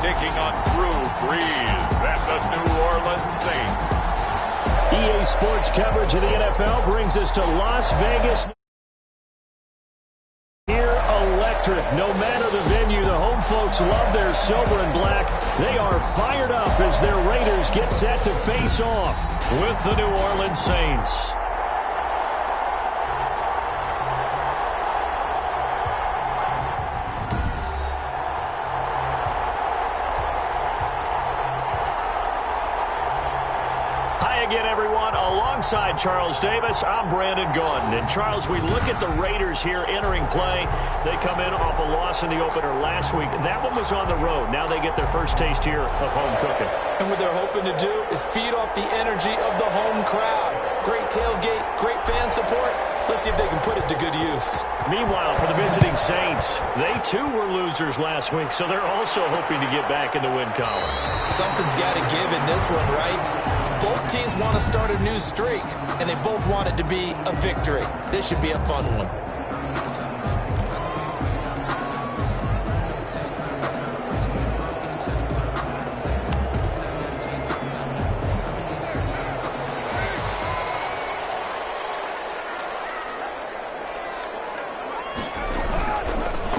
taking on Drew Brees and the New Orleans Saints. EA Sports coverage of the NFL brings us to Las Vegas. Here, electric. No matter the venue, the home folks love their silver and black. They are fired up as their Raiders get set to face off with the New Orleans Saints. Again, everyone, alongside Charles Davis, I'm Brandon Gaudin. And, Charles, we look at the Raiders here entering play. They come in off a loss in the opener last week. That one was on the road. Now they get their first taste here of home cooking. And what they're hoping to do is feed off the energy of the home crowd. Great tailgate, great fan support. Let's see if they can put it to good use. Meanwhile, for the visiting Saints, they too were losers last week, so they're also hoping to get back in the win column. Something's got to give in this one, right? Both teams want to start a new streak, and they both want it to be a victory. This should be a fun one.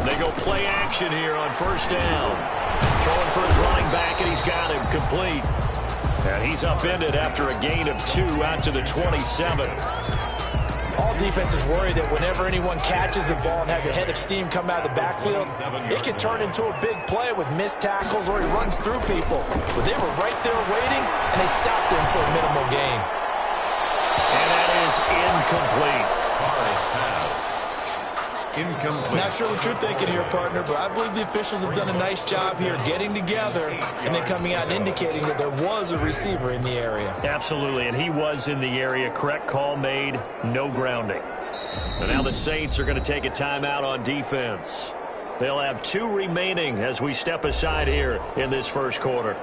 They go play action here on first down. Throwing for his running back, and he's got him complete. And he's upended after a gain of 2 out to the 27. All defenses worry that whenever anyone catches the ball and has a head of steam come out of the backfield, it can turn into a big play with missed tackles or he runs through people. But they were right there waiting, and they stopped him for a minimal gain. And that is incomplete. Incomplete. Not sure what you're thinking here, partner, but I believe the officials have done a nice job here getting together and then coming out and indicating that there was a receiver in the area. Absolutely, and he was in the area. Correct call made, no grounding. And now the Saints are going to take a timeout on defense. They'll have 2 remaining as we step aside here in this first quarter.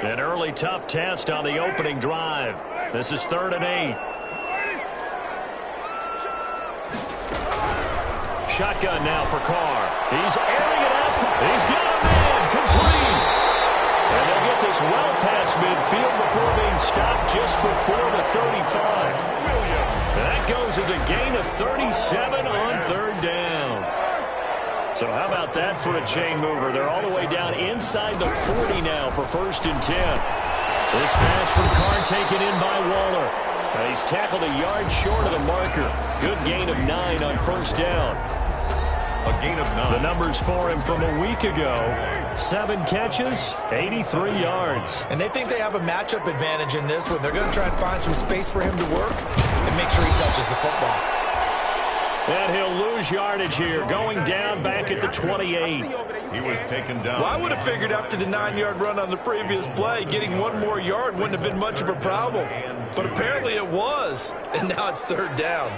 An early tough test on the opening drive. This is 3rd and 8. Shotgun now for Carr. He's airing it out. He's got a man complete. And they'll get this well past midfield before being stopped just before the 35. And that goes as a gain of 37 on 3rd down. So how about that for a chain mover? They're all the way down inside the 40 now for 1st and 10. This pass from Carr taken in by Waller. And he's tackled a yard short of the marker. Good gain of 9 on 1st down. A gain of 9. The numbers for him from a week ago. 7 catches, 83 yards. And they think they have a matchup advantage in this one. They're going to try and find some space for him to work and make sure he touches the football. And he'll lose yardage here, going down back at the 28. He was taken down. Well, I would have figured after the 9-yard run on the previous play, getting 1 more yard wouldn't have been much of a problem. But apparently it was, and now it's 3rd down.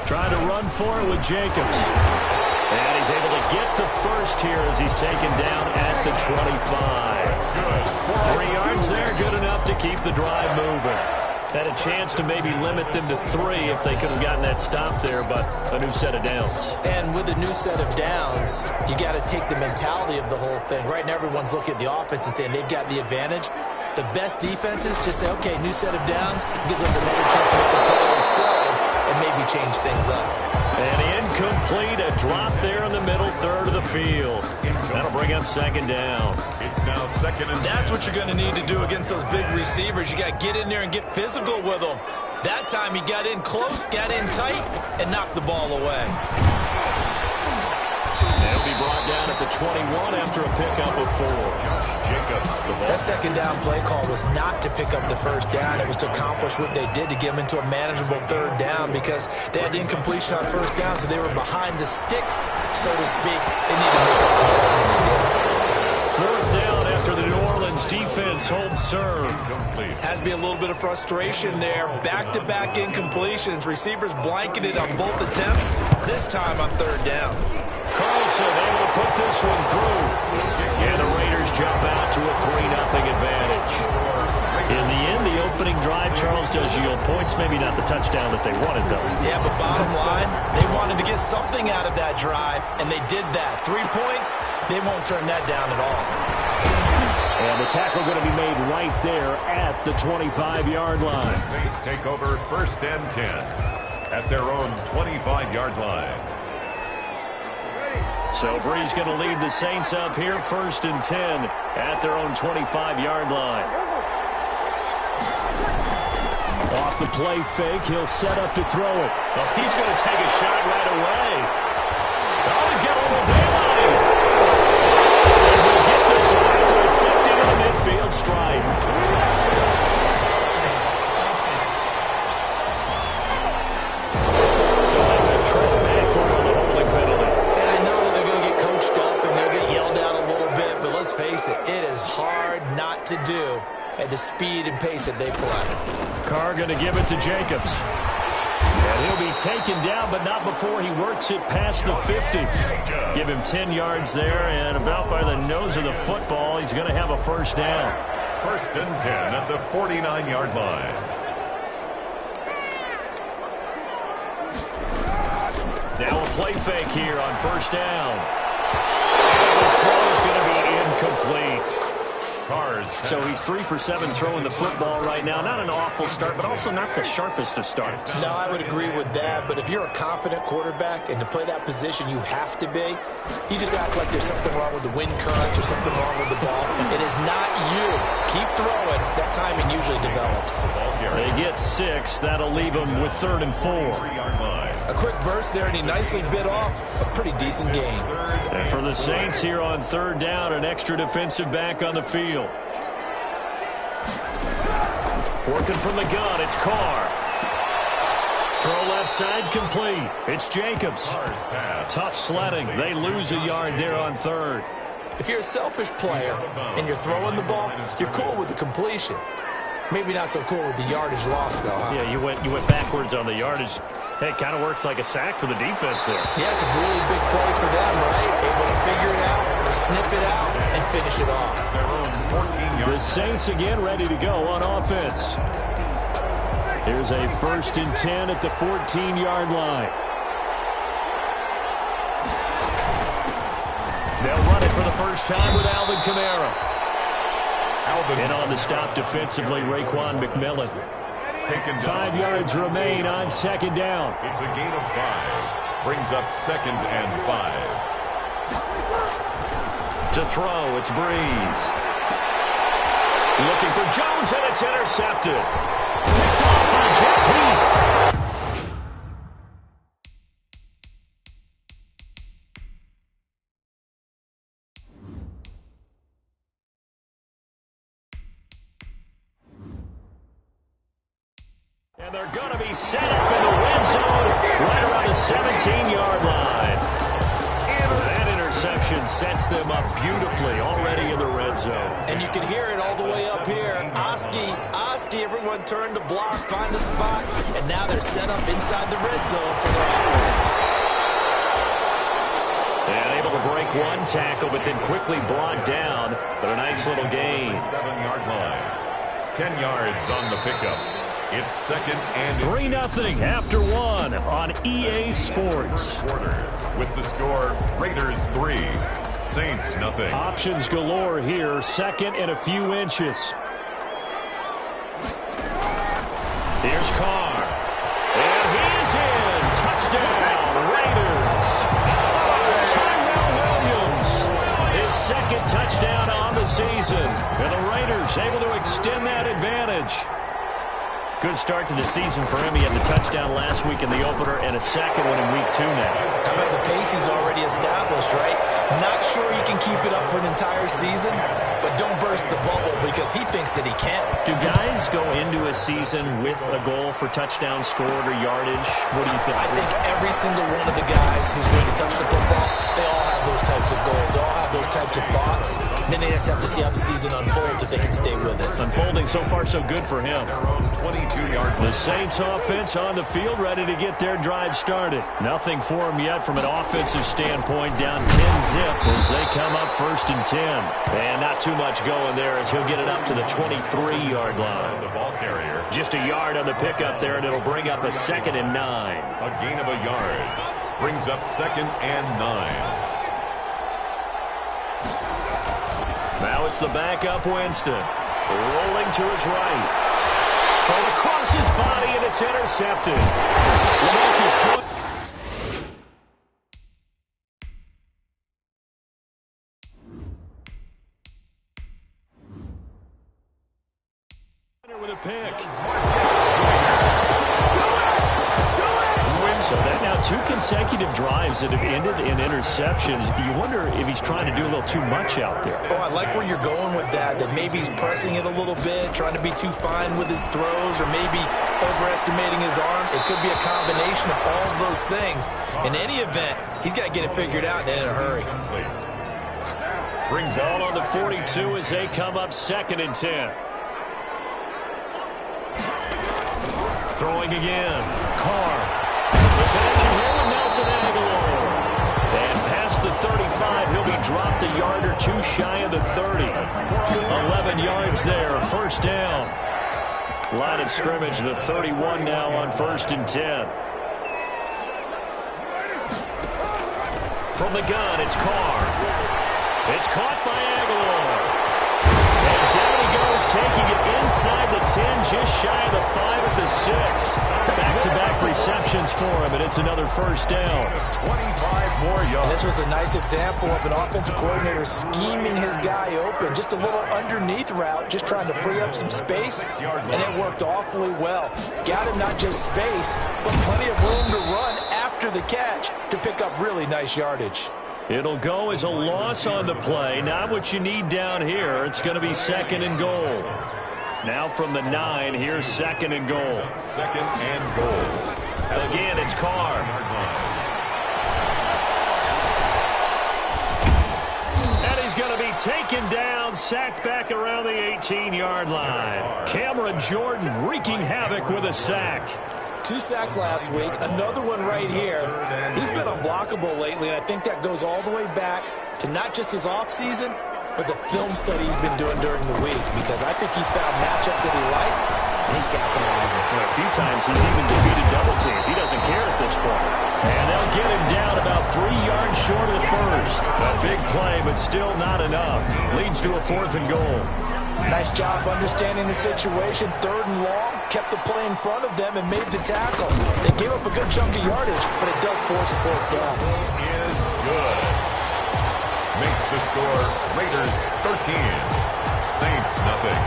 Trying to run for it with Jacobs. And he's able to get the first here as he's taken down at the 25. 3 yards there, good enough to keep the drive moving. Had a chance to maybe limit them to 3 if they could have gotten that stop there, but a new set of downs. And with a new set of downs, you got to take the mentality of the whole thing. Right now, everyone's looking at the offense and saying they've got the advantage. The best defenses just say, okay, new set of downs gives us another chance to make a play ourselves and maybe change things up. And incomplete, a drop there in the middle third of the field. That'll bring up 2nd down. It's now 2nd and 10. That's what you're going to need to do against those big receivers. You got to get in there and get physical with them. That time he got in close, got in tight, and knocked the ball away. They'll be brought down at the 21 after a pickup of 4. Jacobs, the ball. That 2nd down play call was not to pick up the 1st down. It was to accomplish what they did to get them into a manageable 3rd down because they had incompletion on 1st down, so they were behind the sticks, so to speak. They need to make up some ground, and they did. 4th down after the New Orleans defense holds serve. Has to be a little bit of frustration there. Back-to-back incompletions. Receivers blanketed on both attempts, this time on 3rd down. Carlson able to put this one through. And the Raiders jump out to a 3-0 advantage. In the end, the opening opening drive, Charles, does yield points. Maybe not the touchdown that they wanted, though. Yeah, but bottom line, they wanted to get something out of that drive, and they did that. 3 points, they won't turn that down at all. And the tackle going to be made right there at the 25-yard line. The Saints take over 1st and 10 at their own 25-yard line. So Brees going to lead the Saints up here, 1st and 10 at their own 25-yard line. Off the play fake, he'll set up to throw it. Oh, he's going to take a shot right away. Oh, he's got a little daylight. And we'll get this one to the 50 to the midfield stride. So they will trip back on the holding penalty. And I know that they're going to get coached up and they'll get yelled at a little bit, but let's face it, it is hard not to do at the speed and pace that they play. Carr going to give it to Jacobs. And he'll be taken down, but not before he works it past the 50. Give him 10 yards there, and about by the nose of the football, he's going to have a 1st down. 1st and 10 at the 49-yard line. Now a play fake here on 1st down. And his throw is going to be incomplete. So he's 3 for 7 throwing the football right now. Not an awful start, but also not the sharpest of starts. No, I would agree with that. But if you're a confident quarterback and to play that position you have to be, you just act like there's something wrong with the wind currents or something wrong with the ball. It is not you. Keep throwing. That timing usually develops. They get 6. That'll leave them with 3rd and 4. A quick burst there, and he nicely bit off a pretty decent game. And for the Saints here on 3rd down, an extra defensive back on the field. Working from the gun, it's Carr. Throw left side complete. It's Jacobs. Tough sledding. They lose a yard there on 3rd. If you're a selfish player and you're throwing the ball, you're cool with the completion. Maybe not so cool with the yardage loss, though, huh? Yeah, you went backwards on the yardage. Hey, it kind of works like a sack for the defense there. Yeah, it's a really big play for them, right? Able to figure it out, sniff it out, and finish it off. The Saints again ready to go on offense. Here's a 1st and 10 at the 14-yard line. They'll run it for the first time with Alvin Kamara. And on the stop defensively, Raekwon McMillan. 5 yards remain on 2nd down. It's a gain of 5. Brings up 2nd and 5. To throw, it's Brees. Looking for Jones, and it's intercepted. Picked off by Jeff Heath. And they're going to be set up in the red zone right around the 17-yard line. That interception sets them up beautifully already in the red zone. And you can hear it all the way up here. Oski, everyone turned to block, find a spot, and now they're set up inside the red zone for their offense. And able to break one tackle, but then quickly brought down. But a nice little gain. 7-yard line. 10 yards on the pickup. It's 2nd and 3-0 after 1 on EA Sports. With the score, Raiders 3, Saints 0. Options galore here. 2nd and a few inches. Here's Carr. And he is in. Touchdown, Raiders. Tyrell Williams, his 2nd touchdown on the season. And the Raiders able to extend that advantage. Good start to the season for him. He had the touchdown last week in the opener and a 2nd one in week 2 now. How about the pace he's already established, right? Not sure he can keep it up for an entire season, but don't burst the bubble because he thinks that he can. Do guys go into a season with a goal for touchdown scored or yardage? What do you think? I think every single one of the guys who's going to touch the football, they all have those types of goals. They all have those types of thoughts. And then they just have to see how the season unfolds if they can stay with it. Unfolding so far so good for him. 22-yard. The Saints offense on the field, ready to get their drive started. Nothing for them yet from an offensive standpoint, down 10-zip as they come up 1st and 10. And not too much going there as he'll get it up to the 23-yard line. The ball carrier. Just a yard on the pickup there, and it'll bring up a 2nd and 9. A gain of a yard. Brings up 2nd and 9. Now it's the backup Winston. Rolling to his right. Thrown across his body, and it's intercepted. LaMarcus Joyner. With a pick. So that now 2 consecutive drives that have ended in interceptions. You wonder if he's trying to do a little too much out there. Oh, I like where you're going with that maybe he's pressing it a little bit, trying to be too fine with his throws, or maybe overestimating his arm. It could be a combination of all of those things. In any event, he's got to get it figured out and in a hurry. Brings all on the 42 as they come up 2nd and 10. Throwing again. Carr. The connection here with Nelson Aguilar. And past the 35, he'll be dropped a yard or 2 shy of the 30. 11 yards there, 1st down. Line of scrimmage, the 31 now on 1st and 10. From the gun, it's Carr. It's caught by Aguilar. And down he goes, taking it inside the 10, just shy of the 5 at the 6. Back-to-back receptions for him, and it's another 1st down. 25 more yards. And this was a nice example of an offensive coordinator scheming his guy open. Just a little underneath route, just trying to free up some space, and it worked awfully well. Got him not just space, but plenty of room to run after the catch to pick up really nice yardage. It'll go as a loss on the play. Not what you need down here. It's going to be 2nd and goal. Now from the 9, here's 2nd and goal. 2nd and goal. Again, it's Carr. And he's going to be taken down, sacked back around the 18-yard line. Cameron Jordan wreaking havoc with a sack. 2 sacks last week, another one right here. He's been unblockable lately, and I think that goes all the way back to not just his offseason, but the film study he's been doing during the week, because I think he's found matchups that he likes, and he's capitalizing. Well, a few times he's even defeated double teams. He doesn't care at this point. And they'll get him down about 3 yards short of the 1st. A big play, but still not enough. Leads to a 4th and goal. Nice job understanding the situation. 3rd and long, kept the play in front of them and made the tackle. They gave up a good chunk of yardage, but it does force a 4th down. Is good. Makes the score Raiders 13, Saints nothing.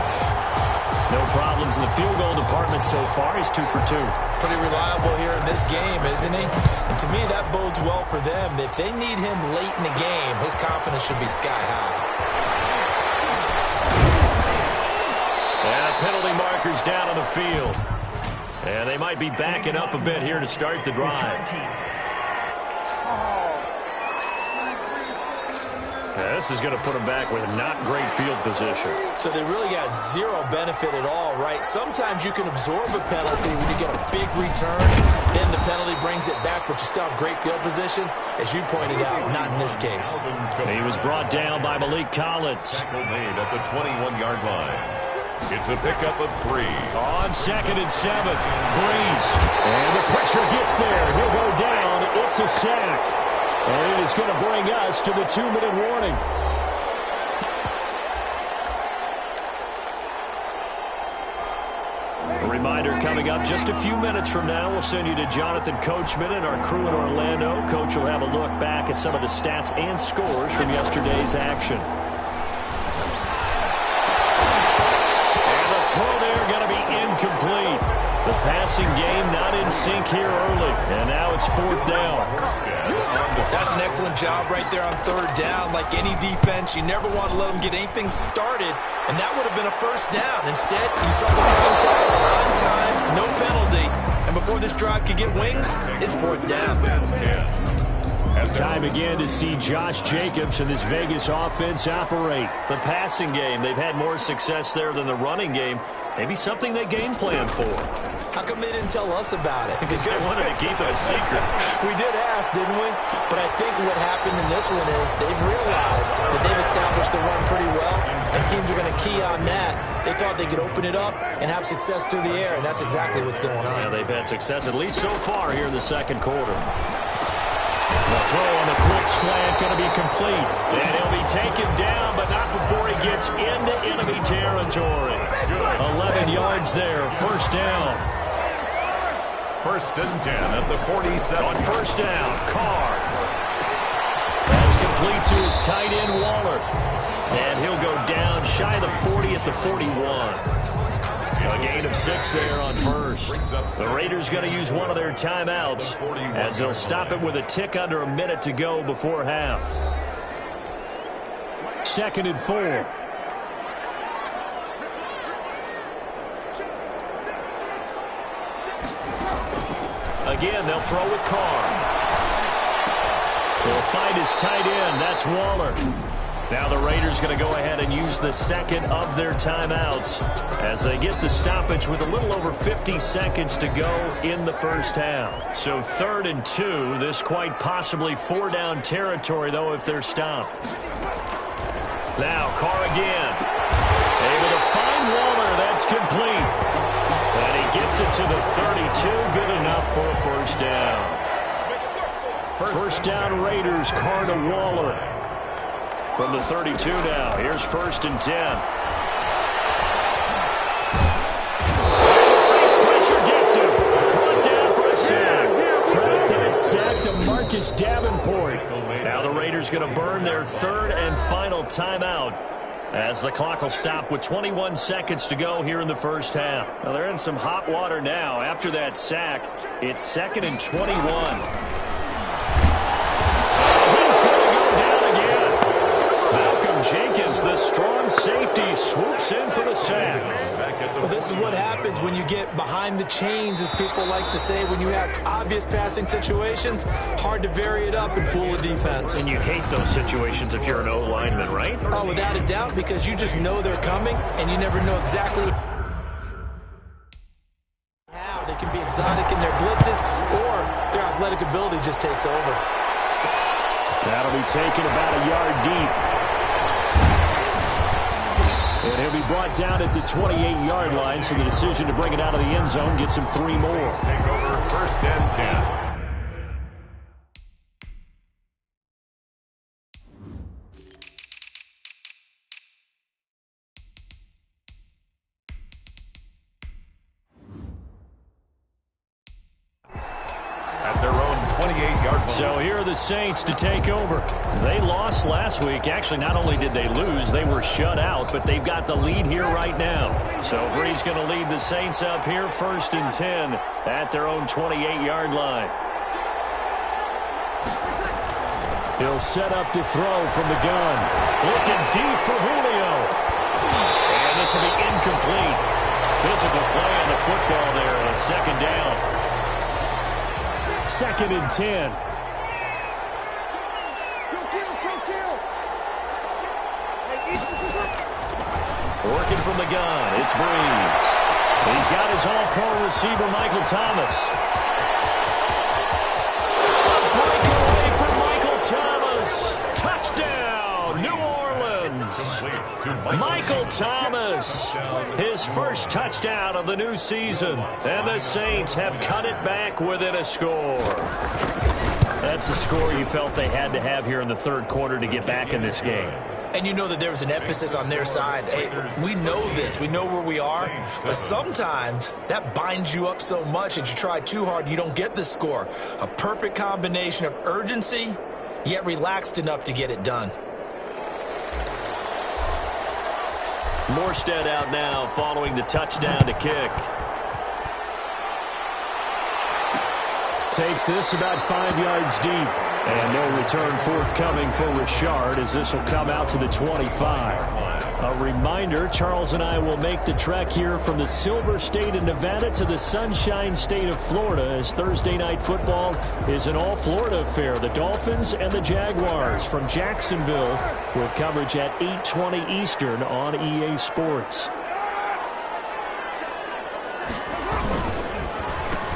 No problems in the field goal department so far. He's 2 for 2. Pretty reliable here in this game, isn't he? And to me, that bodes well for them. If they need him late in the game, his confidence should be sky high. And penalty markers down on the field. And they might be backing up a bit here to start the drive. This is going to put them back with a not great field position. So they really got zero benefit at all, right? Sometimes you can absorb a penalty when you get a big return, then the penalty brings it back, but you still have great field position. As you pointed out, not in this case. He was brought down by Malik Collins. Tackle made at the 21-yard line. It's a pickup of 3. On 2nd and 7, Breeze. And the pressure gets there. He'll go down. It's a sack. And it is going to bring us to the 2-minute warning. A reminder coming up just a few minutes from now. We'll send you to Jonathan Coachman and our crew in Orlando. Coach will have a look back at some of the stats and scores from yesterday's action. And the throw there going to be incomplete. The passing game not in sync here early. And now it's 4th down. That's an excellent job right there on 3rd down. Like any defense, you never want to let them get anything started, and that would have been a 1st down. Instead, you saw the contact on time, no penalty, and before this drive could get wings, it's 4th down. Time again to see Josh Jacobs and this Vegas offense operate. The passing game, they've had more success there than the running game. Maybe something they game plan for. How come they didn't tell us about it? Because they wanted to keep it a secret. We did ask, didn't we? But I think what happened in this one is they've realized that they've established the run pretty well, and teams are going to key on that. They thought they could open it up and have success through the air, and that's exactly what's going on. Yeah, they've had success, at least so far here in the second quarter. The throw on the quick slant going to be complete. And he'll be taken down, but not before he gets into enemy territory. 11 yards there, first down. First and 10 at the 47. On first down, Carr. That's complete to his tight end, Waller. And he'll go down shy of the 40 at the 41. A gain of 6 there on first. The Raiders going to use one of their timeouts as they'll stop it with a tick under a minute to go before half. Second and 4. Again, they'll throw with Carr. They'll find his tight end. That's Waller. Now the Raiders going to go ahead and use the second of their timeouts as they get the stoppage with a little over 50 seconds to go in the first half. So 3rd and 2. This quite possibly 4-down territory, though, if they're stopped. Now Carr again. Able to find Waller. That's complete. And he gets it to the 32. Good enough for a first down. First down Raiders. Carr to Waller. From the 32 now. Here's first and 10. And the Saints pressure gets him. Brought down for a sack. Credit that sack to Marcus Davenport. Now the Raiders going to burn their 3rd and final timeout as the clock will stop with 21 seconds to go here in the first half. Now they're in some hot water now. After that sack, it's 2nd and 21. Jenkins, the strong safety, swoops in for the sack. Well, this is what happens when you get behind the chains, as people like to say. When you have obvious passing situations, hard to vary it up and fool a defense. And you hate those situations if you're an O-lineman, right? Oh, without a doubt, because you just know they're coming, and you never know exactly how. They can be exotic in their blitzes, or their athletic ability just takes over. That'll be taken about a yard deep. And he'll be brought down at the 28-yard line, so the decision to bring it out of the end zone gets him 3 more. Take over first and 10. So here are the Saints to take over. They lost last week. Actually, not only did they lose, they were shut out, but they've got the lead here right now. So Bree's going to lead the Saints up here, first and 10 at their own 28-yard line. He'll set up to throw from the gun. Looking deep for Julio. And this will be incomplete. Physical play on the football there on 2nd down. 2nd and 10. Working from the gun, it's Breeze. He's got his all-pro receiver, Michael Thomas. A breakaway for Michael Thomas. Touchdown, New Orleans. Michael Thomas, his first touchdown of the new season. And the Saints have cut it back within a score. That's a score you felt they had to have here in the 3rd quarter to get back in this game. And you know that there was an emphasis on their side. Hey, we know this. We know where we are. But sometimes that binds you up so much that you try too hard, you don't get the score. A perfect combination of urgency, yet relaxed enough to get it done. Morstead out now following the touchdown to kick. Takes this about 5 yards deep. And no return forthcoming for Richard as this will come out to the 25. A reminder, Charles and I will make the trek here from the Silver State of Nevada to the Sunshine State of Florida as Thursday Night Football is an all-Florida affair. The Dolphins and the Jaguars from Jacksonville with coverage at 8:20 Eastern on EA Sports.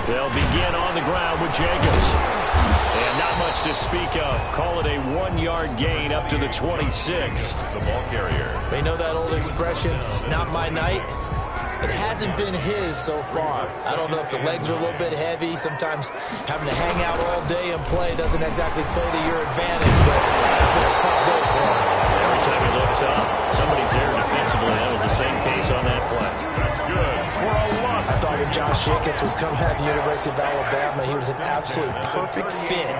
They'll begin on the ground with Jacobs. And not much to speak of. Call it a 1-yard gain up to the 26. The ball carrier. We know that old expression, it's not my night. It hasn't been his so far. I don't know if the legs are a little bit heavy. Sometimes having to hang out all day and play doesn't exactly play to your advantage, but it's been a tough day for him. Every time he looks up, somebody's there defensively. That was the same case on that play. That's good. For a loss. I thought when Josh Jacobs was coming out of the University of Alabama, he was an absolute perfect fit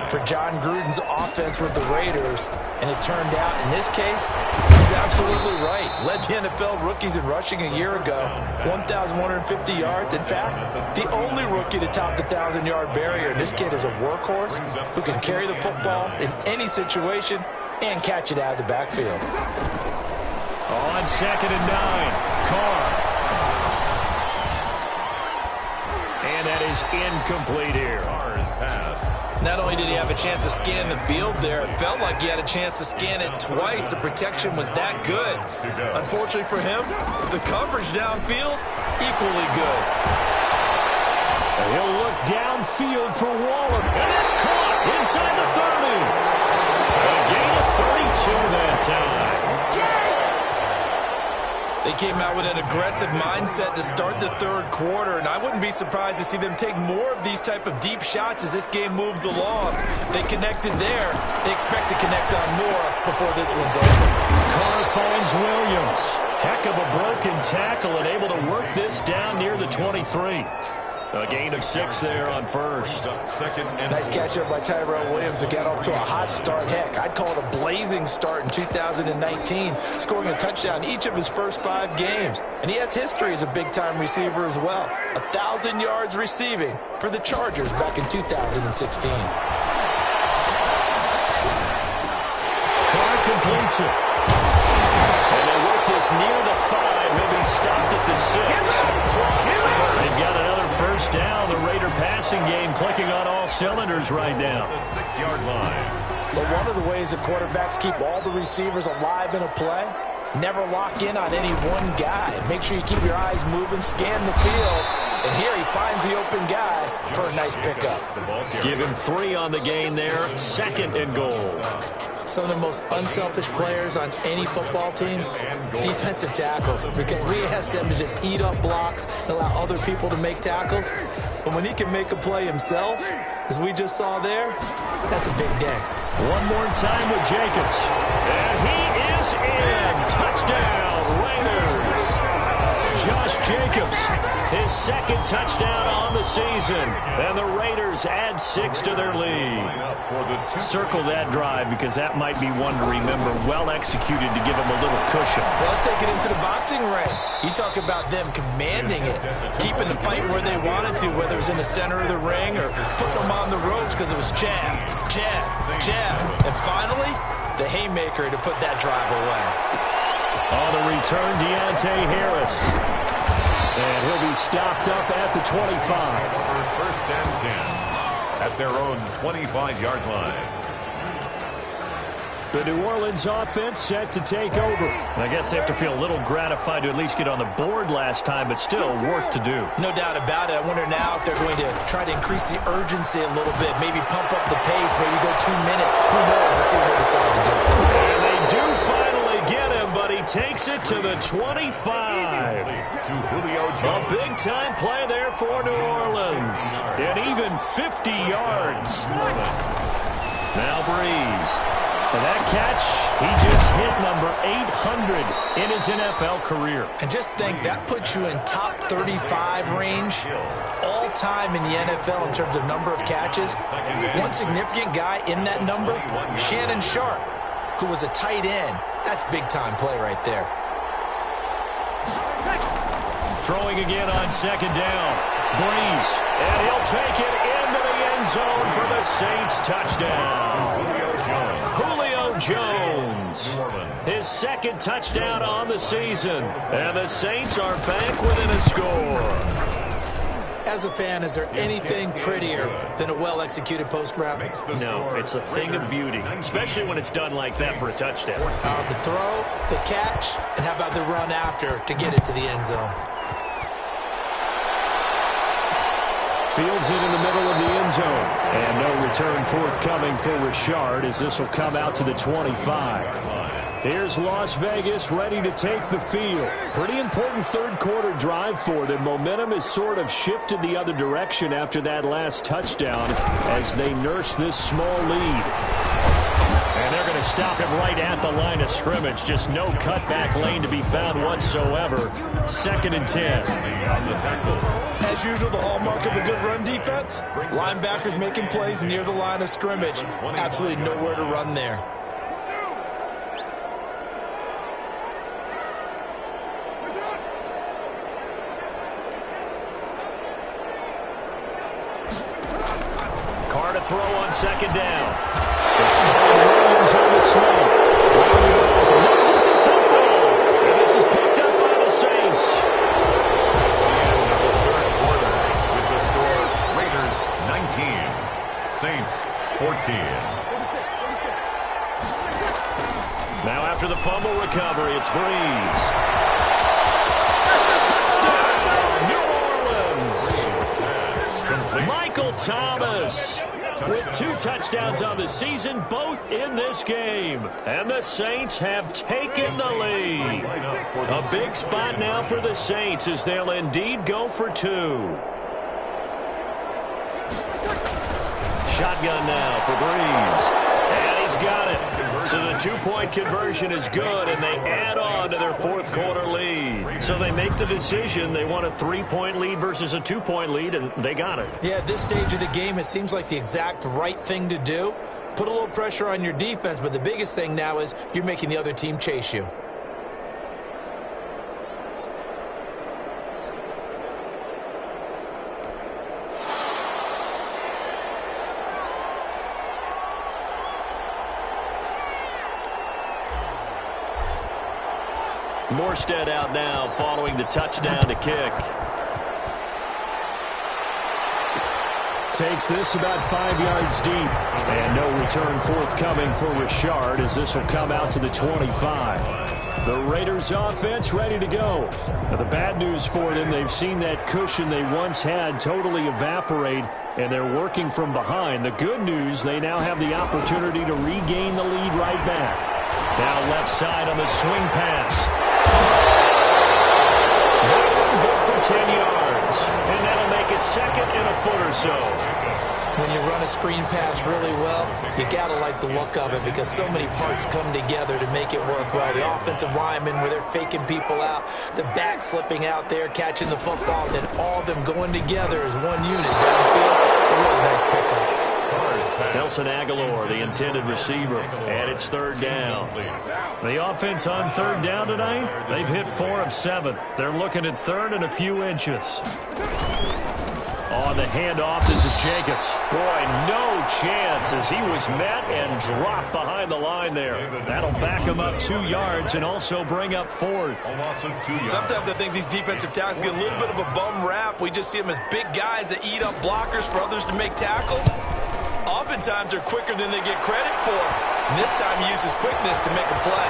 for John Gruden's offense with the Raiders. And it turned out, in this case, he's absolutely right. Led the NFL rookies in rushing a year ago, 1,150 yards. In fact, the only rookie to top the 1,000-yard barrier. And this kid is a workhorse who can carry the football in any situation and catch it out of the backfield. On 2nd and 9, Carr. And that is incomplete here. Carr's pass. Not only did he have a chance to scan the field there, it felt like he had a chance to scan it twice. The protection was that good. Unfortunately for him, the coverage downfield, equally good. And he'll look downfield for Waller. And that's caught inside the 30. A gain of 32 that time. They came out with an aggressive mindset to start the third quarter, and I wouldn't be surprised to see them take more of these type of deep shots as this game moves along. They connected there. They expect to connect on more before this one's over. Carr finds Williams. Heck of a broken tackle and able to work this down near the 23. A gain of 6 there on first. Nice catch up by Tyrell Williams to get off to a hot start. Heck, I'd call it a blazing start in 2019, scoring a touchdown each of his first 5 games. And he has history as a big-time receiver as well. 1,000 yards receiving for the Chargers back in 2016. Carr completes it. And they work this near the 5. He'll be stopped at the 6. They've got another first down. The Raider passing game clicking on all cylinders right now. The 6-yard line. But one of the ways that quarterbacks keep all the receivers alive in a play, never lock in on any one guy. Make sure you keep your eyes moving, scan the field. And here he finds the open guy for a nice pickup. Give him 3 on the gain there. 2nd and goal. Some of the most unselfish players on any football team, defensive tackles, because we ask them to just eat up blocks and allow other people to make tackles. But when he can make a play himself, as we just saw there, that's a big day. One more time with Jacobs. And he is in. Touchdown, Raiders. Josh Jacobs, his 2nd touchdown on the season. And the Raiders add 6 to their lead. Circle that drive because that might be one to remember. Well executed to give them a little cushion. Well, let's take it into the boxing ring. You talk about them commanding it, keeping the fight where they wanted to, whether it was in the center of the ring or putting them on the ropes because it was jab, jab, jab. And finally, the haymaker to put that drive away. On the return, Deontay Harris. And he'll be stopped up at the 25. First and 10 at their own 25-yard line. The New Orleans offense set to take over. And I guess they have to feel a little gratified to at least get on the board last time, but still work to do. No doubt about it. I wonder now if they're going to try to increase the urgency a little bit, maybe pump up the pace, maybe go 2 minutes. Who knows? Let's see what they decide to do. And they do finally get him, but he takes it to the 25. To Julio A Jones. big-time play there for New Orleans. And even 50 yards. Now Breeze. And that catch, he just hit number 800 in his NFL career. And just think, that puts you in top 35 range all time in the NFL in terms of number of catches. One significant guy in that number, Shannon Sharp, who was a tight end. That's big-time play right there. Throwing again on 2nd down. Breeze. And he'll take it into the end zone for the Saints touchdown. Julio Jones. Julio Jones. His second touchdown on the season. And the Saints are back within a score. As a fan, is there anything prettier than a well-executed post-route? No, it's a thing of beauty, especially when it's done like that for a touchdown. The throw, the catch, and how about the run after to get it to the end zone? Fields it in the middle of the end zone. And no return forthcoming for Richard as this will come out to the 25. Here's Las Vegas ready to take the field. Pretty important third quarter drive for them. Momentum has sort of shifted the other direction after that last touchdown as they nurse this small lead. And they're going to stop him right at the line of scrimmage. Just no cutback lane to be found whatsoever. 2nd and 10. As usual, the hallmark of a good run defense, linebackers making plays near the line of scrimmage. Absolutely nowhere to run there. Carr to throw on 2nd down. Williams on the slant. Williams loses the football. And this is picked up by the Saints. That's the end of the third quarter with the score Raiders 19, Saints 14. Now after the fumble recovery, it's Breeze. Touchdown, New Orleans. Michael Thomas with 2 touchdowns on the season, both in this game. And the Saints have taken the lead. A big spot now for the Saints as they'll indeed go for 2. Shotgun now for Breeze. And he's got it. So the 2-point conversion is good, and they add on to their fourth quarter lead. So they make the decision. They want a 3-point lead versus a 2-point lead, and they got it. Yeah, at this stage of the game, it seems like the exact right thing to do. Put a little pressure on your defense, but the biggest thing now is you're making the other team chase you. Morstead out now following the touchdown to kick. Takes this about 5 yards deep. And no return forthcoming for Richard as this will come out to the 25. The Raiders offense ready to go. Now, the bad news for them, they've seen that cushion they once had totally evaporate, and they're working from behind. The good news, they now have the opportunity to regain the lead right back. Now left side on the swing pass. Good for 10 yards. And that'll make it 2nd and a foot or so. When you run a screen pass really well, you got to like the look of it because so many parts come together to make it work well. The offensive linemen where they're faking people out, the back slipping out there, catching the football, then all of them going together as one unit downfield. A really nice pickup. Nelson Aguilar, the intended receiver, and it's 3rd down. The offense on 3rd down tonight, they've hit 4 of 7. They're looking at 3rd and a few inches. On the handoff, this is Jacobs. Boy, no chance as he was met and dropped behind the line there. That'll back him up 2 yards and also bring up 4th. Sometimes I think these defensive tackles get a little bit of a bum rap. We just see them as big guys that eat up blockers for others to make tackles. Oftentimes they're quicker than they get credit for. And this time he uses quickness to make a play.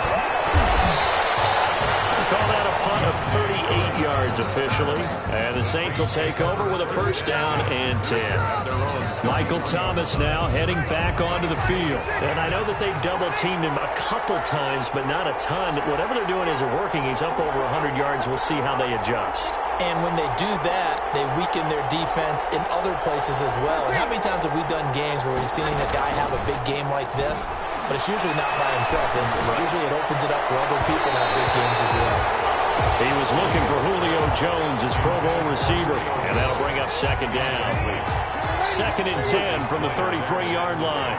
Call that a punt of 38 yards officially. And the Saints will take over with a 1st down and 10. Michael Thomas now heading back onto the field. And I know that they've double-teamed him a couple times, but not a ton. Whatever they're doing isn't working. He's up over 100 yards. We'll see how they adjust. And when they do that, they weaken their defense in other places as well. And how many times have we done games where we've seen a guy have a big game like this? But it's usually not by himself, is it? Usually it opens it up for other people to have big games as well. He was looking for Julio Jones, his Pro Bowl receiver, and that'll bring up 2nd down. 2nd and 10 from the 33-yard line.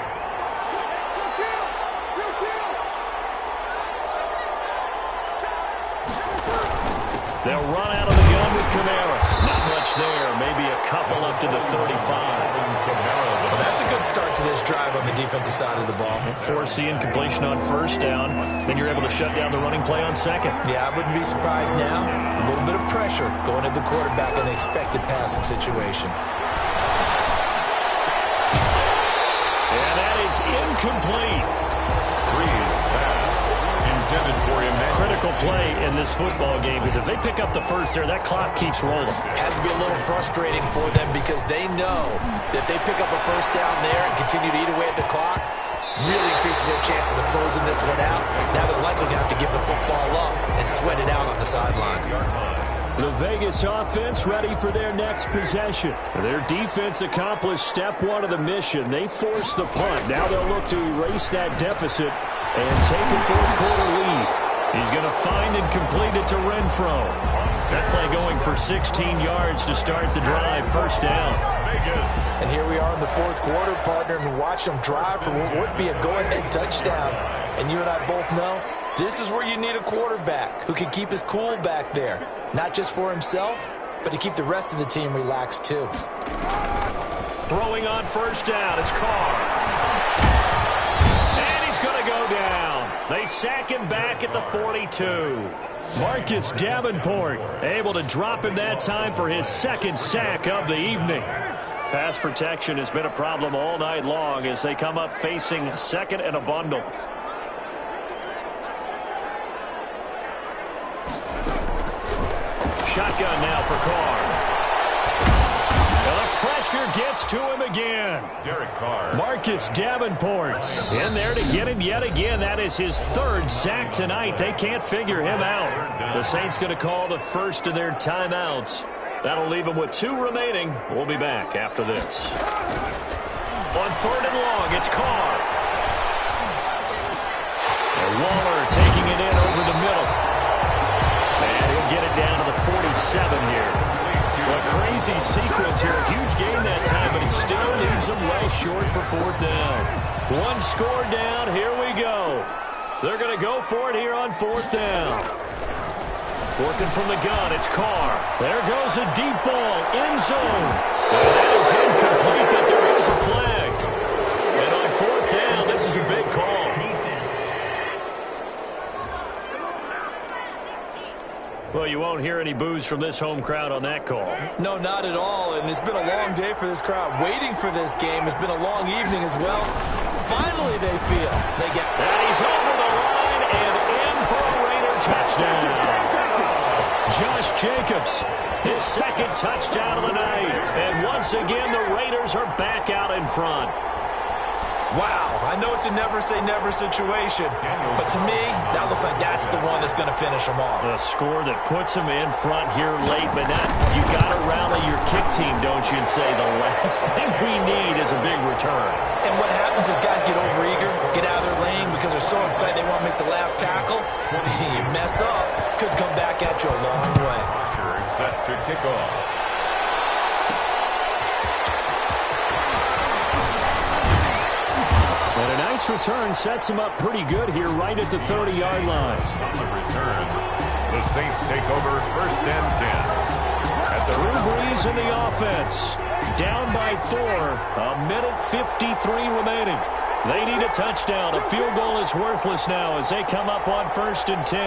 They'll run out of the gun with Kamara. Not much there. Maybe a couple up to the 35. Well, that's a good Great start to this drive on the defensive side of the ball. Force the incompletion on first down. Then you're able to shut down the running play on second. Yeah, I wouldn't be surprised now. A little bit of pressure going at the quarterback in an expected passing situation. And that is incomplete. Breeze pass intended for him. Critical play in this football game because if they pick up the first there, that clock keeps rolling. Has to be a little frustrating for them because they know that they pick up a first down there and continue to eat away at the clock, really increases their chances of closing this one out. Now they're likely to have to give the football up and sweat it out on the sideline. The Vegas offense ready for their next possession. Their defense accomplished step one of the mission. They forced the punt. Now they'll look to erase that deficit and take a fourth-quarter lead. He's going to find and complete it to Renfro. That play going for 16 yards to start the drive. First down. And here we are in the fourth quarter, partner, and watch them drive for what would be a go-ahead touchdown. And you and I both know this is where you need a quarterback who can keep his cool back there. Not just for himself, but to keep the rest of the team relaxed too. Throwing on first down, it's Carr. And he's going to go down. They sack him back at the 42. Marcus Davenport able to drop him that time for his second sack of the evening. Pass protection has been a problem all night long as they come up facing second and a bundle. Shotgun now for Carr. The pressure gets to him again. Derek Carr. Marcus Davenport in there to get him yet again. That is his third sack tonight. They can't figure him out. The Saints going to call the first of their timeouts. That'll leave them with 2 remaining. We'll be back after this. On third and long, it's Carr. And Waller taking it in over the middle. And he'll get it down to the 47 here. A crazy sequence here. A huge game that time, but it still leaves them well short for fourth down. One score down. Here we go. They're going to go for it here on fourth down. Working from the gun, it's Carr. There goes a deep ball, end zone. And that is incomplete, but there is a flag. And on fourth down, this is a big call. Well, you won't hear any boos from this home crowd on that call. No, not at all. And it's been a long day for this crowd. Waiting for this game. It's been a long evening as well. Finally, they feel they get. And he's over the line and in for a Raider touchdown. Josh Jacobs, his second touchdown of the night. And once again, the Raiders are back out in front. Wow, I know it's a never-say-never situation, but to me, that looks like that's the one that's going to finish them off. The score that puts them in front here late, but not, you got to rally your kick team, don't you, and say the last thing we need is a big return. And what happens is guys get overeager, get out of their lane because they're so excited they want to make the last tackle. You mess up, could come back at you a long way. Pressure is set to kick off. And a nice return sets him up pretty good here right at the 30-yard line. On the return, the Saints take over first and 10. At the Drew Brees in the offense. Down by 4. A minute 53 remaining. They need a touchdown. A field goal is worthless now as they come up on first and 10.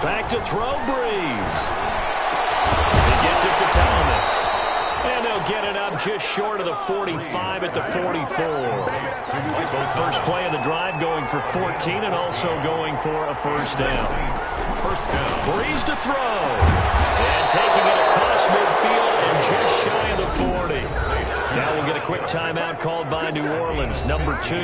Back to throw, Brees. Gets it to Thomas. And they'll get it up just short of the 45 at the 44. First play of the drive going for 14 and also going for a first down. Brees to throw. And taking it across midfield and just shy of the 40. Now we'll get a quick timeout called by New Orleans, number 2.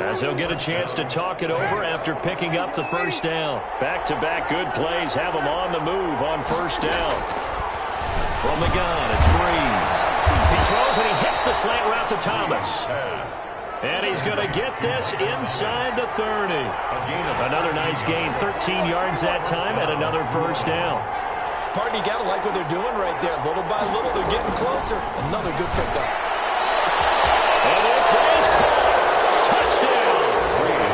As they'll get a chance to talk it over after picking up the first down. Back-to-back good plays have them on the move on first down. From the gun, it's Brees. He throws and he hits the slant route to Thomas. And he's going to get this inside the 30. Another nice gain, 13 yards that time, and another first down. Partner, you got to like what they're doing right there. Little by little, they're getting closer. Another good pickup. And this is caught. Touchdown.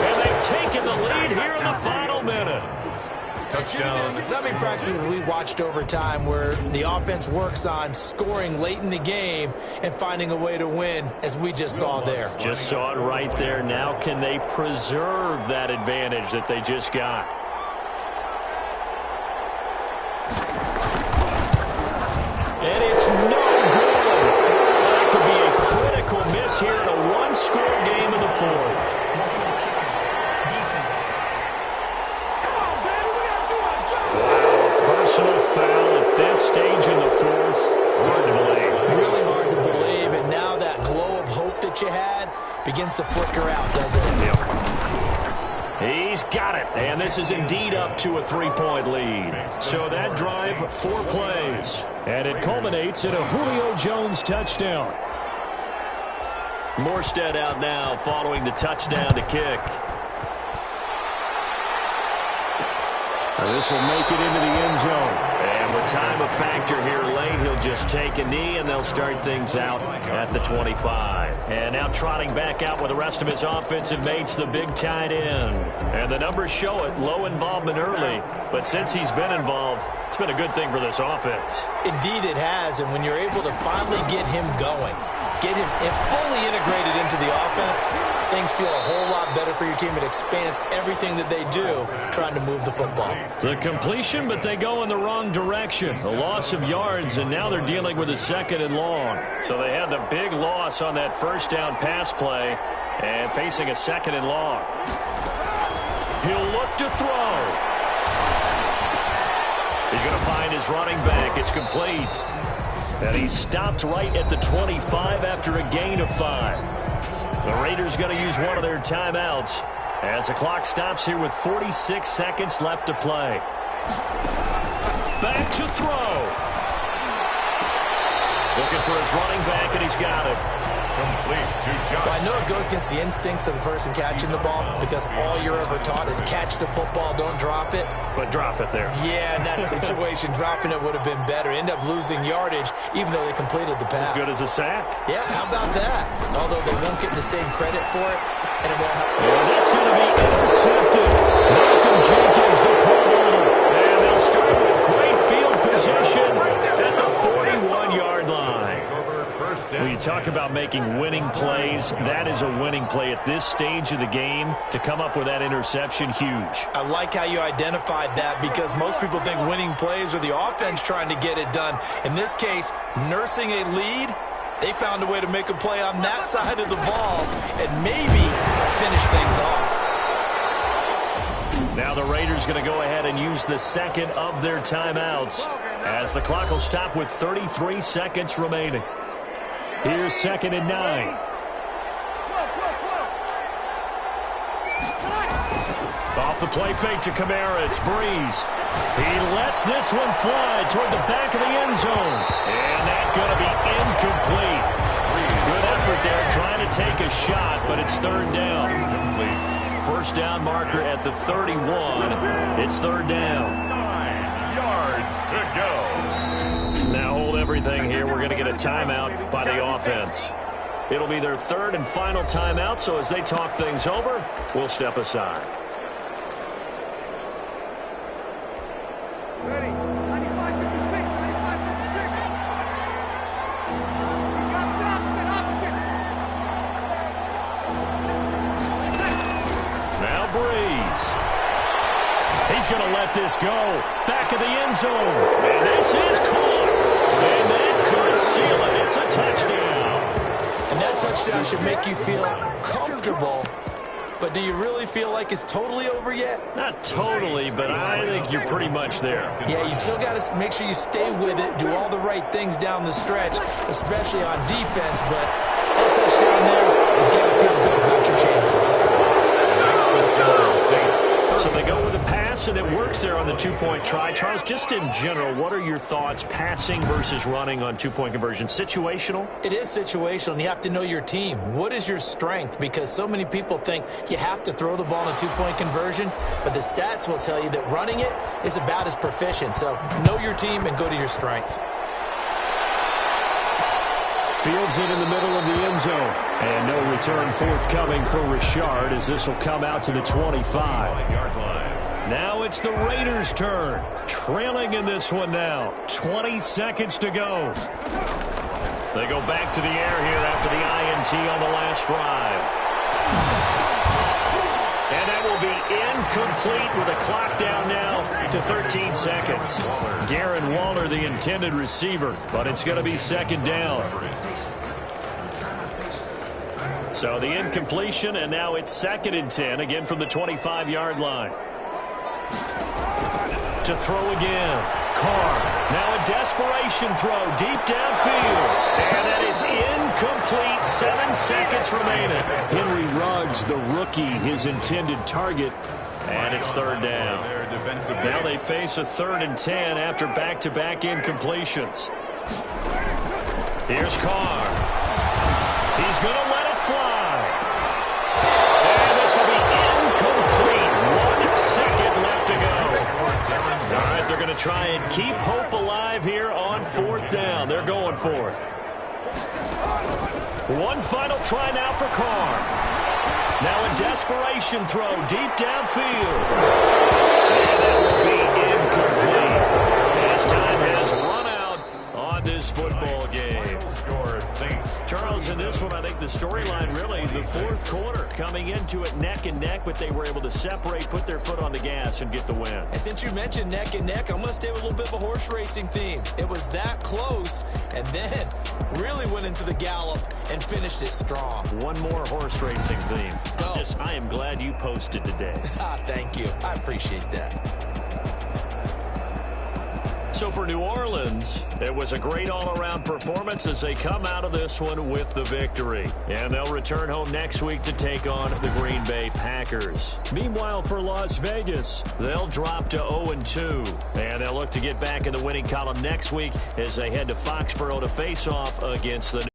And they've taken the lead here in the final minute. touchdown. So many practices we watched over time where the offense works on scoring late in the game and finding a way to win, as we just saw there. Just saw it right there. Now can they preserve that advantage that they just got? And it's no good. That could be a critical miss here in a one-score game in the fourth. Personal foul at this stage in the fourth. Hard to believe. Really hard to believe, and now that glow of hope that you had begins to flicker out, doesn't it? Yep. He's got it, and this is indeed up to a 3-point lead. So that drive, 4 plays. And it culminates in a Julio Jones touchdown. Morstead out now following the touchdown to kick. This will make it into the end zone. And with time a factor here late, he'll just take a knee, and they'll start things out at the 25. And now trotting back out with the rest of his offensive mates, the big tight end. And the numbers show it, low involvement early. But since he's been involved, it's been a good thing for this offense. Indeed it has, and when you're able to finally get him going, get him fully integrated into the offense, things feel a whole lot better for your team. It expands everything that they do trying to move the football. The completion, but they go in the wrong direction. A loss of yards, and now they're dealing with a 2nd and long. So they had the big loss on that first down pass play and facing a 2nd and long. He'll look to throw. He's going to find his running back. It's complete. And he's stopped right at the 25 after a gain of 5. The Raiders going to use one of their timeouts as the clock stops here with 46 seconds left to play. Back to throw. Looking for his running back, and he's got it. Complete to Josh. Well, I know it goes against the instincts of the person catching the ball because all you're ever taught is catch the football, don't drop it. But drop it there. Yeah, in that situation, dropping it would have been better. End up losing yardage, even though they completed the pass. As good as a sack. Yeah, how about that? Although they won't get the same credit for it, and it won't help. And that's going to be intercepted. Malcolm Jenkins, the Pro Bowler. And they'll start with great field position at the 41-yard line. When you talk about making winning plays, that is a winning play at this stage of the game. To come up with that interception, huge. I like how you identified that because most people think winning plays are the offense trying to get it done. In this case, nursing a lead, they found a way to make a play on that side of the ball and maybe finish things off. Now the Raiders going to go ahead and use the 2nd of their timeouts as the clock will stop with 33 seconds remaining. Here's 2nd and 9. Off the play fake to Kamara, it's Breeze. He lets this one fly toward the back of the end zone. And that's going to be incomplete. Good effort there trying to take a shot, but it's 3rd down. First down marker at the 31. It's 3rd down. 9 yards to go. Now hold everything here. We're going to get a timeout by the offense. It'll be their 3rd and final timeout, so as they talk things over, we'll step aside. Ready. 95-56. 95-56. Now Breeze. He's going to let this go. Back of the end zone. And this is caught. And that could seal it. It's a touchdown. And that touchdown should make you feel comfortable. But do you really feel like it's totally over yet? Not totally, but I think you're pretty much there. Yeah, you still got to make sure you stay with it, do all the right things down the stretch, especially on defense. But that touchdown there, you've got to feel good about your chances. So they go with a pass, and it works there on the 2-point try. Charles, just in general, what are your thoughts passing versus running on 2-point conversion? Situational? It is situational, and you have to know your team. What is your strength? Because so many people think you have to throw the ball in a 2-point conversion, but the stats will tell you that running it is about as proficient. So know your team and go to your strength. Fields it in the middle of the end zone. And no return forthcoming for Richard as this will come out to the 25. Now it's the Raiders' turn. Trailing in this one now. 20 seconds to go. They go back to the air here after the INT on the last drive. And that will be incomplete with a clock down now to 13 seconds. Darren Waller, the intended receiver, but it's going to be second down. So the incompletion, and now it's 2nd and 10, again from the 25-yard line. To throw again. Carr. Now a desperation throw deep downfield. And that is incomplete. 7 seconds remaining. Henry Ruggs, the rookie, his intended target. And it's 3rd down. Now they face a 3rd and 10 after back-to-back incompletions. Here's Carr. He's going to let it fly. And this will be incomplete. 1 second left to go. All right, they're going to try and keep hope alive here on 4th down. They're going for it. One final try now for Carr. Now a desperation throw deep downfield. And that will be incomplete. As time has run out on this football game. Charles, in this one, I think the storyline really, the 4th quarter, coming into it neck and neck, but they were able to separate, put their foot on the gas, and get the win. And since you mentioned neck and neck, I'm going to stay with a little bit of a horse racing theme. It was that close, and then really went into the gallop and finished it strong. One more horse racing theme. Go. I am glad you posted today. Thank you. I appreciate that. So for New Orleans, it was a great all-around performance as they come out of this one with the victory. And they'll return home next week to take on the Green Bay Packers. Meanwhile, for Las Vegas, they'll drop to 0-2. And they'll look to get back in the winning column next week as they head to Foxborough to face off against the